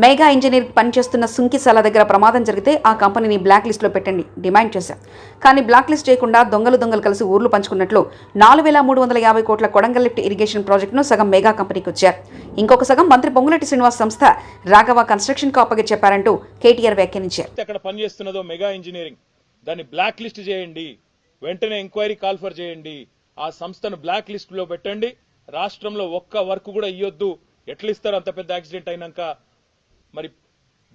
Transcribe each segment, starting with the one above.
Mega engineer పనిచేస్తున్న సుంకిసాల దగ్గర ప్రమాదం జరిగితే ఆ కంపెనీని బ్లాక్ లిస్టులో పెట్టండి డిమాండ్ చేశాం. కానీ బ్లాక్ లిస్ట్ చేయకుండా దొంగలు కలిసి ఊర్లు పంచుకున్నట్లు 4,350 కోట్ల కొడంగల్ లిఫ్ట్ ఇరిగేషన్ ప్రాజెక్టును సగం మెగా కంపెనీకి వచ్చారు. ఇంకొక సగం మంత్రి పొంగులేటి శ్రీనివాస్ సంస్థ రాఘవ కన్స్ట్రక్షన్ కు అప్పగించారంటూ కేటీఆర్ వ్యాఖ్యానించారు. అక్కడ పనిచేస్తున్నదో మెగా ఇంజనీరింగ్ దాన్ని బ్లాక్ లిస్ట్ చేయండి, వెంటనే ఎంక్వైరీ కాల్ఫర్ చేయండి, ఆ సంస్థను బ్లాక్ లిస్ట్ లో పెట్టండి. రాష్ట్రంలో ఒక్క వర్క్ కూడా ఇయ్యొద్దు. ఎట్లా ఇస్తారు అంత పెద్ద యాక్సిడెంట్ అయినాక? మరి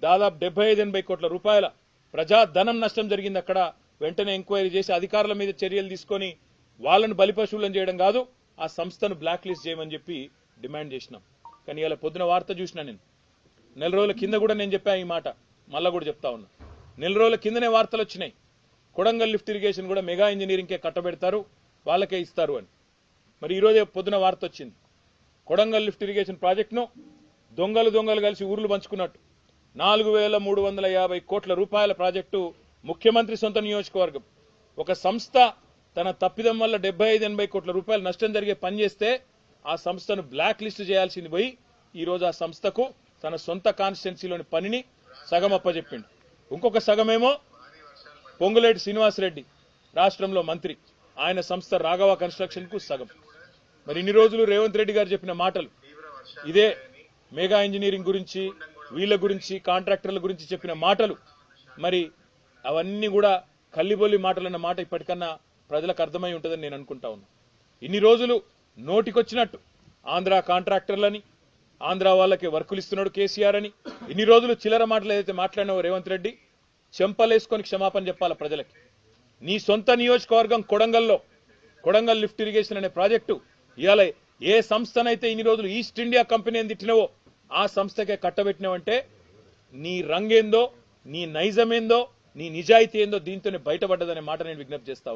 దాదాపు 75-80 కోట్ల రూపాయల ప్రజాధనం నష్టం జరిగింది. అక్కడ వెంటనే ఎంక్వైరీ చేసి అధికారుల మీద చర్యలు తీసుకొని వాళ్ళను బలిపశువులను చేయడం కాదు, ఆ సంస్థను బ్లాక్ లిస్ట్ చేయమని చెప్పి డిమాండ్ చేసినాం. కానీ ఇలా పొద్దున వార్త చూసినా నేను, నెల రోజుల కింద కూడా నేను చెప్పా ఈ మాట, మళ్ళా కూడా చెప్తా ఉన్నా. నెల రోజుల కిందనే వార్తలు వచ్చినాయి, కొడంగల్ లిఫ్ట్ ఇరిగేషన్ కూడా మెగా ఇంజనీరింగ్కే కట్టబెడతారు, వాళ్ళకే ఇస్తారు అని. మరి ఈరోజే పొద్దున వార్త వచ్చింది, కొడంగల్ లిఫ్ట్ ఇరిగేషన్ ప్రాజెక్టును దొంగలు కలిసి ఊర్లు పంచుకున్నట్టు 4,350 కోట్ల రూపాయల ప్రాజెక్టు ముఖ్యమంత్రి సొంత నియోజకవర్గం. ఒక సంస్థ తన తప్పిదం వల్ల 75-80 కోట్ల రూపాయల నష్టం జరిగే పని చేస్తే ఆ సంస్థను బ్లాక్ లిస్ట్ చేయాల్సింది పోయి ఈరోజు ఆ సంస్థకు తన సొంత కాన్స్టిట్యున్సీలోని పనిని సగం అప్పచెప్పిండు. ఇంకొక సగమేమో పొంగులేటి శ్రీనివాసరెడ్డి రాష్ట్రంలో మంత్రి, ఆయన సంస్థ రాఘవ కన్స్ట్రక్షన్ కు సగం. మరి ఇన్ని రోజులు రేవంత్ రెడ్డి గారు చెప్పిన మాటలు ఇదే, మెగా ఇంజనీరింగ్ గురించి, వీళ్ళ గురించి, కాంట్రాక్టర్ల గురించి చెప్పిన మాటలు, మరి అవన్నీ కూడా కల్లిబొల్లి మాటలన్న మాట ఇప్పటికన్నా ప్రజలకు అర్థమై ఉంటుందని నేను అనుకుంటా ఉన్నా. ఇన్ని రోజులు నోటికొచ్చినట్టు ఆంధ్ర కాంట్రాక్టర్లని, ఆంధ్ర వాళ్ళకి వర్కులు ఇస్తున్నాడు కేసీఆర్ అని ఇన్ని రోజులు చిల్లర మాటలు ఏదైతే మాట్లాడినావో రేవంత్ రెడ్డి, చెంపలేసుకొని క్షమాపణ చెప్పాల ప్రజలకి. నీ సొంత నియోజకవర్గం కొడంగల్లో కొడంగల్ లిఫ్ట్ ఇరిగేషన్ అనే ప్రాజెక్టు ఇవాళ ఏ సంస్థనైతే ఇన్ని రోజులు ఈస్ట్ ఇండియా కంపెనీ అని తిట్టినవో ఆ సంస్థకే కట్టబెట్టినవంటే నీ రంగేందో, నీ నైజమేందో, నీ నిజాయితీ ఏందో దీంతోనే బయటపడ్డదనే మాట నేను విజ్ఞప్తి చేస్తా.